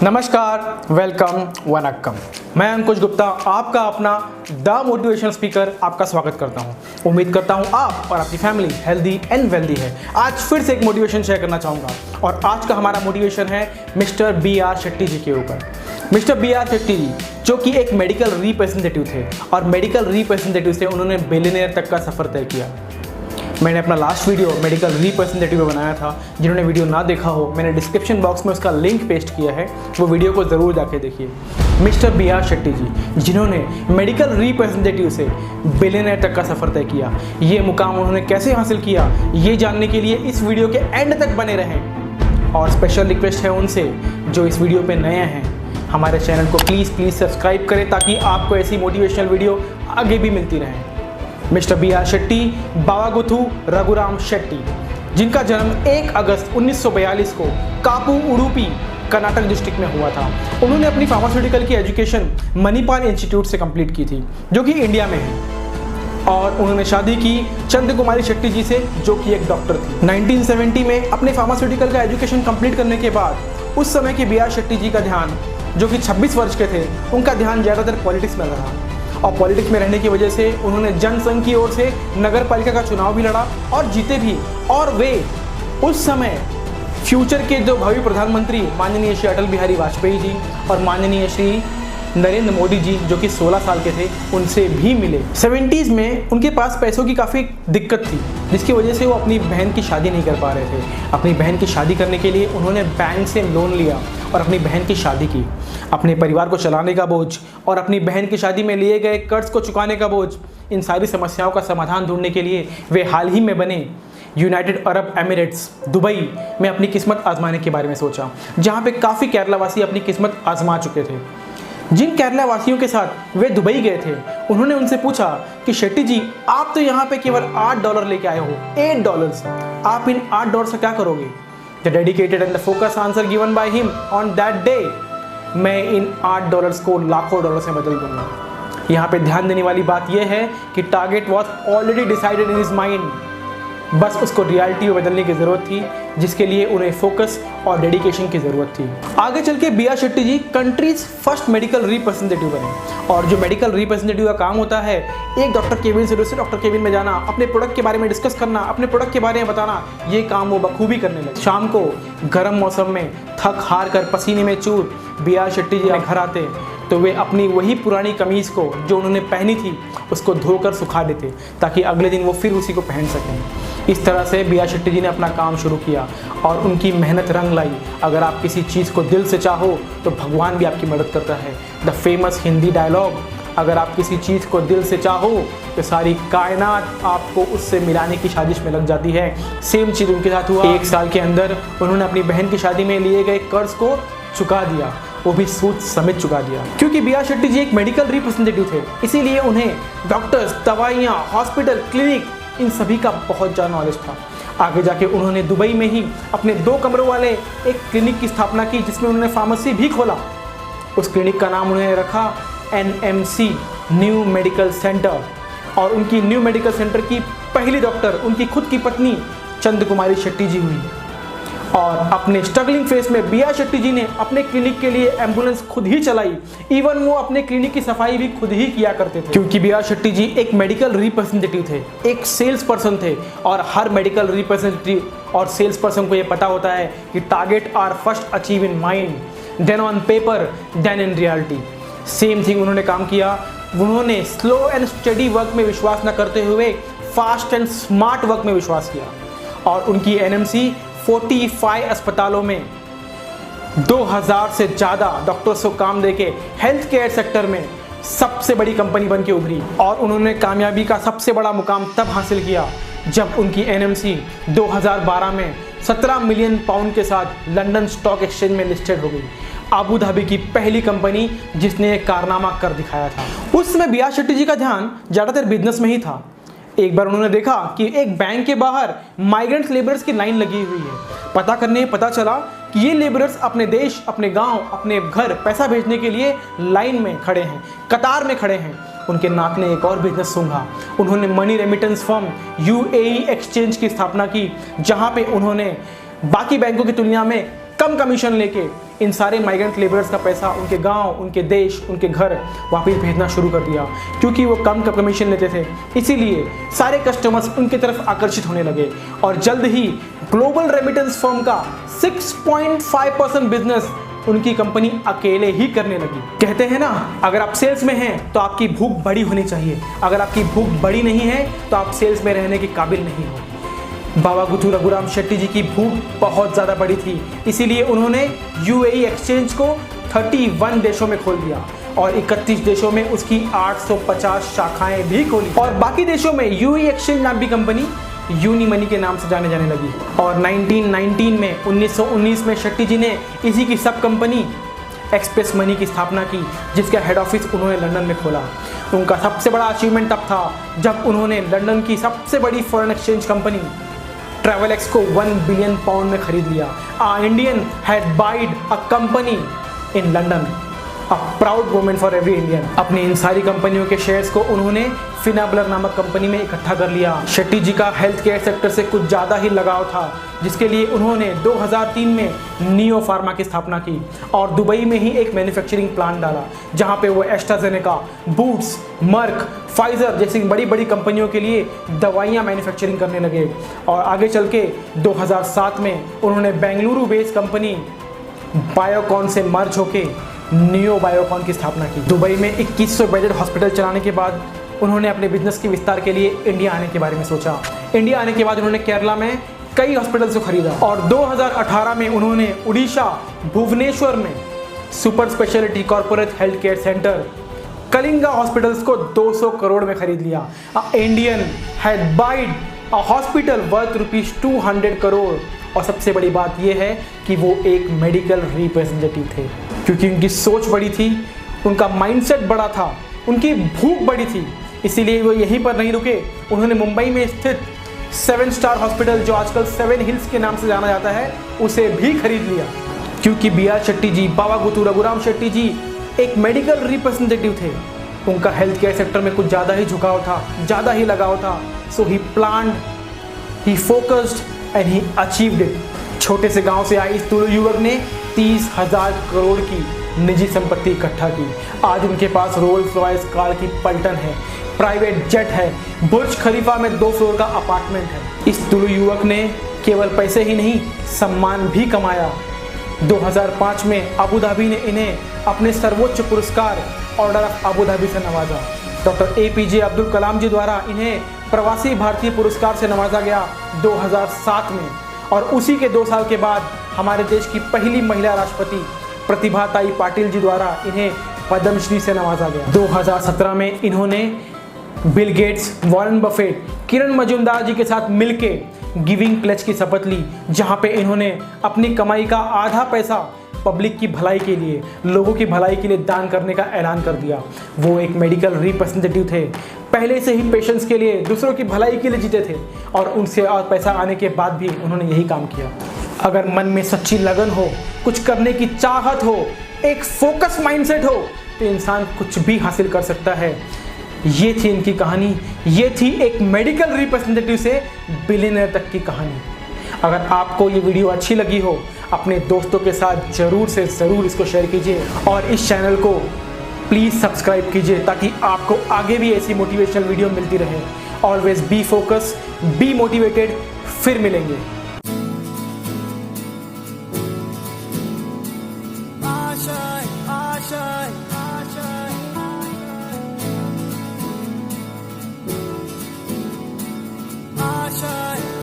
नमस्कार, वेलकम, वनक्कम। मैं अंकुश गुप्ता, आपका अपना द मोटिवेशन स्पीकर, आपका स्वागत करता हूं। उम्मीद करता हूं आप और आपकी फैमिली हेल्दी एंड वेल्दी है। आज फिर से एक मोटिवेशन शेयर करना चाहूँगा और आज का हमारा मोटिवेशन है मिस्टर बी.आर. शेट्टी जी के ऊपर। Mister B R. शेट्टी जी जो कि एक मेडिकल रिप्रेजेंटेटिव थे और मेडिकल रिप्रेजेंटेटिव से उन्होंने बिलियनियर तक का सफ़र तय किया। मैंने अपना लास्ट वीडियो मेडिकल रिप्रेजेंटेटिव में बनाया था। जिन्होंने वीडियो ना देखा हो, मैंने डिस्क्रिप्शन बॉक्स में उसका लिंक पेस्ट किया है, वो वीडियो को ज़रूर जाके देखिए। Mister B R. शेट्टी जी जिन्होंने मेडिकल रिप्रेजेंटेटिव से बिलियनियर तक का सफ़र तय किया, ये मुकाम उन्होंने कैसे हासिल किया, ये जानने के लिए इस वीडियो के एंड तक बने रहें। और स्पेशल रिक्वेस्ट है उनसे जो इस वीडियो पर नए हैं, हमारे चैनल को प्लीज़ सब्सक्राइब करें ताकि आपको ऐसी मोटिवेशनल वीडियो आगे भी मिलती रहे। Mister B R. शेट्टी बावागुथु रघुराम शेट्टी, जिनका जन्म 1 अगस्त 1942 को कापू उडुपी कर्नाटक डिस्ट्रिक्ट में हुआ था। उन्होंने अपनी फार्मास्यूटिकल की एजुकेशन मणिपाल इंस्टीट्यूट से कंप्लीट की थी, जो कि इंडिया में है। और उन्होंने शादी की चंद्र कुमारी शेट्टी जी से, जो कि एक डॉक्टर थी। 1970 में अपने फार्मास्यूटिकल का एजुकेशन कंप्लीट करने के बाद उस समय के बी.आर. शेट्टी जी का ध्यान, जो कि 26 वर्ष के थे, उनका ध्यान ज़्यादातर पॉलिटिक्स में रहा। और पॉलिटिक्स में रहने की वजह से उन्होंने जनसंघ की ओर से नगर पालिका का चुनाव भी लड़ा और जीते भी। और वे उस समय फ्यूचर के जो भावी प्रधानमंत्री माननीय श्री अटल बिहारी वाजपेयी जी और माननीय श्री नरेंद्र मोदी जी, जो कि 16 साल के थे, उनसे भी मिले। 70s में उनके पास पैसों की काफ़ी दिक्कत थी, जिसकी वजह से वो अपनी बहन की शादी नहीं कर पा रहे थे। अपनी बहन की शादी करने के लिए उन्होंने बैंक से लोन लिया और अपनी बहन की शादी की। अपने परिवार को चलाने का बोझ और अपनी बहन की शादी में लिए गए कर्ज को चुकाने का बोझ, इन सारी समस्याओं का समाधान ढूंढने के लिए वे हाल ही में बने यूनाइटेड अरब एमिरेट्स दुबई में अपनी किस्मत आजमाने के बारे में सोचा, जहाँ पे काफ़ी केरलावासी अपनी किस्मत आजमा चुके थे। जिन केरला वासियों के साथ वे दुबई गए थे, उन्होंने उनसे पूछा कि शेट्टी जी, आप तो यहाँ पे केवल $8 लेके आए हो, $8, आप इन $8 से क्या करोगे? The dedicated and the focused answer given by him on that day, मैं इन $8 को लाखों डॉलर से बदल दूंगा। यहाँ पे ध्यान देने वाली बात यह है कि target was already decided in his mind, बस उसको रियलिटी में बदलने की ज़रूरत थी, जिसके लिए उन्हें फोकस और डेडिकेशन की ज़रूरत थी। आगे चल के बी.आर. शेट्टी जी कंट्रीज फर्स्ट मेडिकल रिप्रेजेंटेटिव बने। और जो मेडिकल रिप्रेजेंटेटिव का काम होता है, एक डॉक्टर केबिन से दूसरे डॉक्टर केबिन में जाना, अपने प्रोडक्ट के बारे में डिस्कस करना, अपने प्रोडक्ट के बारे में बताना, ये काम वो बखूबी करने लगे। शाम को गर्म मौसम में थक हार कर पसीने में चूर बी.आर. शेट्टी जी घर आते तो वे अपनी वही पुरानी कमीज़ को जो उन्होंने पहनी थी उसको धोकर सुखा देते, ताकि अगले दिन वो फिर उसी को पहन सकें। इस तरह से बी.आर. शेट्टी जी ने अपना काम शुरू किया और उनकी मेहनत रंग लाई। अगर आप किसी चीज़ को दिल से चाहो तो भगवान भी आपकी मदद करता है। द फेमस हिंदी डायलॉग, अगर आप किसी चीज़ को दिल से चाहो तो सारी कायनात आपको उससे मिलाने की साजिश में लग जाती है। सेम चीज़ उनके साथ हुआ। 1 साल के अंदर उन्होंने अपनी बहन की शादी में लिए गए कर्ज को चुका दिया, वो भी सूद समेत चुका दिया। क्योंकि बी.आर. शेट्टी जी एक मेडिकल रिप्रेजेंटेटिव थे, इसीलिए उन्हें डॉक्टर्स, दवाइयाँ, हॉस्पिटल, क्लिनिक, इन सभी का बहुत ज़्यादा नॉलेज था। आगे जाके उन्होंने दुबई में ही अपने 2 कमरों वाले एक क्लिनिक की स्थापना की, जिसमें उन्होंने फार्मेसी भी खोला। उस क्लिनिक का नाम उन्होंने रखा NMC, न्यू मेडिकल सेंटर। और उनकी न्यू मेडिकल सेंटर की पहली डॉक्टर उनकी खुद की पत्नी चंद्र कुमारी शेट्टी जी हुई। और अपने स्ट्रगलिंग फेस में बी.आर. शेट्टी जी ने अपने क्लिनिक के लिए एम्बुलेंस खुद ही चलाई। इवन वो अपने क्लिनिक की सफाई भी खुद ही किया करते थे, क्योंकि बी.आर. शेट्टी जी एक मेडिकल रिप्रेजेंटेटिव थे, एक सेल्स पर्सन थे। और हर मेडिकल रिप्रेजेंटेटिव और सेल्स पर्सन को ये पता होता है कि target are first achieve in mind, then on paper, then in reality. Same thing उन्होंने काम किया। उन्होंने स्लो एंड स्टडी वर्क में विश्वास न करते हुए फास्ट एंड स्मार्ट वर्क में विश्वास किया। और उनकी NMC 45 अस्पतालों में 2000 से ज़्यादा डॉक्टर्स को काम देके हेल्थ केयर सेक्टर में सबसे बड़ी कंपनी बन के उभरी। और उन्होंने कामयाबी का सबसे बड़ा मुकाम तब हासिल किया जब उनकी NMC 2012 में 17 मिलियन पाउंड के साथ लंदन स्टॉक एक्सचेंज में लिस्टेड हो गई। अबू धाबी की पहली कंपनी जिसने एक कारनामा कर दिखाया था। उस समय बी.आर. शेट्टी जी का ध्यान ज़्यादातर बिजनेस में ही था। एक बार उन्होंने देखा कि एक बैंक के बाहर माइग्रेंट लेबरर्स की लाइन लगी हुई है। पता करने पता चला कि ये लेबरर्स अपने देश, अपने गांव, अपने घर पैसा भेजने के लिए लाइन में खड़े हैं, कतार में खड़े हैं। उनके नाक ने एक और बिजनेस सूंघा। उन्होंने money remittance firm UAE exchange की स्थापना की, जहां पे उन्होंने बाकी बैंकों की तुलना में कम कमीशन लेके इन सारे माइग्रेंट लेबरर्स का पैसा उनके गांव, उनके देश, उनके घर वापस भेजना शुरू कर दिया। क्योंकि वो कम कमीशन लेते थे, इसीलिए सारे कस्टमर्स उनकी तरफ आकर्षित होने लगे और जल्द ही ग्लोबल रेमिटेंस फर्म का 6.5% बिजनेस उनकी कंपनी अकेले ही करने लगी। कहते हैं ना, अगर आप सेल्स में हैं तो आपकी भूख बड़ी होनी चाहिए, अगर आपकी भूख बड़ी नहीं है तो आप सेल्स में रहने के काबिल नहीं हो। बाबा गुथू रघुराम शेट्टी जी की भूख बहुत ज़्यादा बड़ी थी, इसीलिए उन्होंने यूएई एक्सचेंज को 31 देशों में खोल दिया और 31 देशों में उसकी 850 शाखाएं भी खोली और बाकी देशों में यूएई एक्सचेंज नाम की कंपनी यूनी मनी के नाम से जाने लगी। और 1919 में शेट्टी जी ने इसी की सब कंपनी एक्सप्रेस मनी की स्थापना की, जिसका हेड ऑफिस उन्होंने लंदन में खोला। उनका सबसे बड़ा अचीवमेंट तब था जब उन्होंने लंदन की सबसे बड़ी फॉरेन एक्सचेंज कंपनी ट्रैवलएक्स को 1 बिलियन पाउंड में खरीद लिया। Indian had wide a company in London, a proud moment for every Indian. अपनी इन सारी कंपनियों के शेयर्स को उन्होंने फिनाब्लर नामक कंपनी में इकट्ठा कर लिया। शेट्टी जी का हेल्थ केयर सेक्टर से कुछ ज़्यादा ही लगाव था, जिसके लिए उन्होंने 2003 में नियो फार्मा की स्थापना की और दुबई में ही एक मैन्युफैक्चरिंग प्लांट डाला, जहां पे वो एस्ट्राजेनेका, बूट्स, मर्क, फाइजर जैसी बड़ी बड़ी कंपनियों के लिए दवाइयां मैन्युफैक्चरिंग करने लगे। और आगे चल के 2007 में उन्होंने बेंगलुरु बेस्ड कंपनी बायोकॉन से मर्ज होके नियो बायोकॉन की स्थापना की। दुबई में 2100 बेडेड हॉस्पिटल चलाने के बाद उन्होंने अपने बिजनेस के विस्तार के लिए इंडिया आने के बारे में सोचा। इंडिया आने के बाद उन्होंने केरला में कई हॉस्पिटल्स को खरीदा और 2018 में उन्होंने उड़ीसा भुवनेश्वर में super speciality corporate health care centre Kalinga hospitals को 200 करोड़ में खरीद लिया। Indian had wide a hospital worth ₹200 crore. और सबसे बड़ी बात यह है कि वो एक मेडिकल रिप्रेजेंटेटिव थे, क्योंकि उनकी सोच बड़ी थी, उनका माइंडसेट बड़ा था, उनकी भूख बड़ी थी। इसीलिए वो यहीं पर नहीं रुके, उन्होंने मुंबई में स्थित 7 स्टार हॉस्पिटल, जो आजकल 7 हिल्स के नाम से जाना जाता है, उसे भी खरीद लिया। क्योंकि BR शेट्टी जी, बाबा गुथू रघुराम शेट्टी जी एक मेडिकल रिप्रेजेंटेटिव थे, उनका हेल्थ केयर सेक्टर में कुछ ज़्यादा ही झुकाव था, ज़्यादा ही लगाव था। So he planned, he focused and he achieved it. छोटे से गांव से आए इस तुलु युवक ने 30,000 करोड़ की निजी संपत्ति इकट्ठा की। आज उनके पास रोल्स रॉयस कार की पलटन है, प्राइवेट जेट है, बुर्ज खलीफा में 2 फ्लोर का अपार्टमेंट है। इस तुलु युवक ने केवल पैसे ही नहीं, सम्मान भी कमाया। 2005 में अबू धाबी ने इन्हें अपने सर्वोच्च पुरस्कार ऑर्डर ऑफ अबू धाबी से नवाजा। डॉक्टर APJ अब्दुल कलाम जी द्वारा इन्हें प्रवासी भारतीय पुरस्कार से नवाजा गया 2007 में। और उसी के 2 साल के बाद हमारे देश की पहली महिला राष्ट्रपति प्रतिभाताई पाटिल जी द्वारा इन्हें पद्मश्री से नवाजा गया। 2017 में इन्होंने बिल गेट्स, वॉरेन बफेट, किरण मजूमदार जी के साथ मिलके गिविंग प्लेज की शपथ ली, जहां पे इन्होंने अपनी कमाई का आधा पैसा पब्लिक की भलाई के लिए, लोगों की भलाई के लिए दान करने का ऐलान कर दिया। वो एक मेडिकल रिप्रेजेंटेटिव थे, पहले से ही पेशेंट्स के लिए, दूसरों की भलाई के लिए जीते थे और उनसे और पैसा आने के बाद भी उन्होंने यही काम किया। अगर मन में सच्ची लगन हो, कुछ करने की चाहत हो, एक फोकस माइंडसेट हो, तो इंसान कुछ भी हासिल कर सकता है। ये थी इनकी कहानी, ये थी एक मेडिकल रिप्रेजेंटेटिव से बिलियनर तक की कहानी। अगर आपको ये वीडियो अच्छी लगी हो, अपने दोस्तों के साथ ज़रूर से ज़रूर इसको शेयर कीजिए और इस चैनल को प्लीज़ सब्सक्राइब कीजिए, ताकि आपको आगे भी ऐसी मोटिवेशनल वीडियो मिलती रहे। Always be focus, be motivated. फिर मिलेंगे। आशा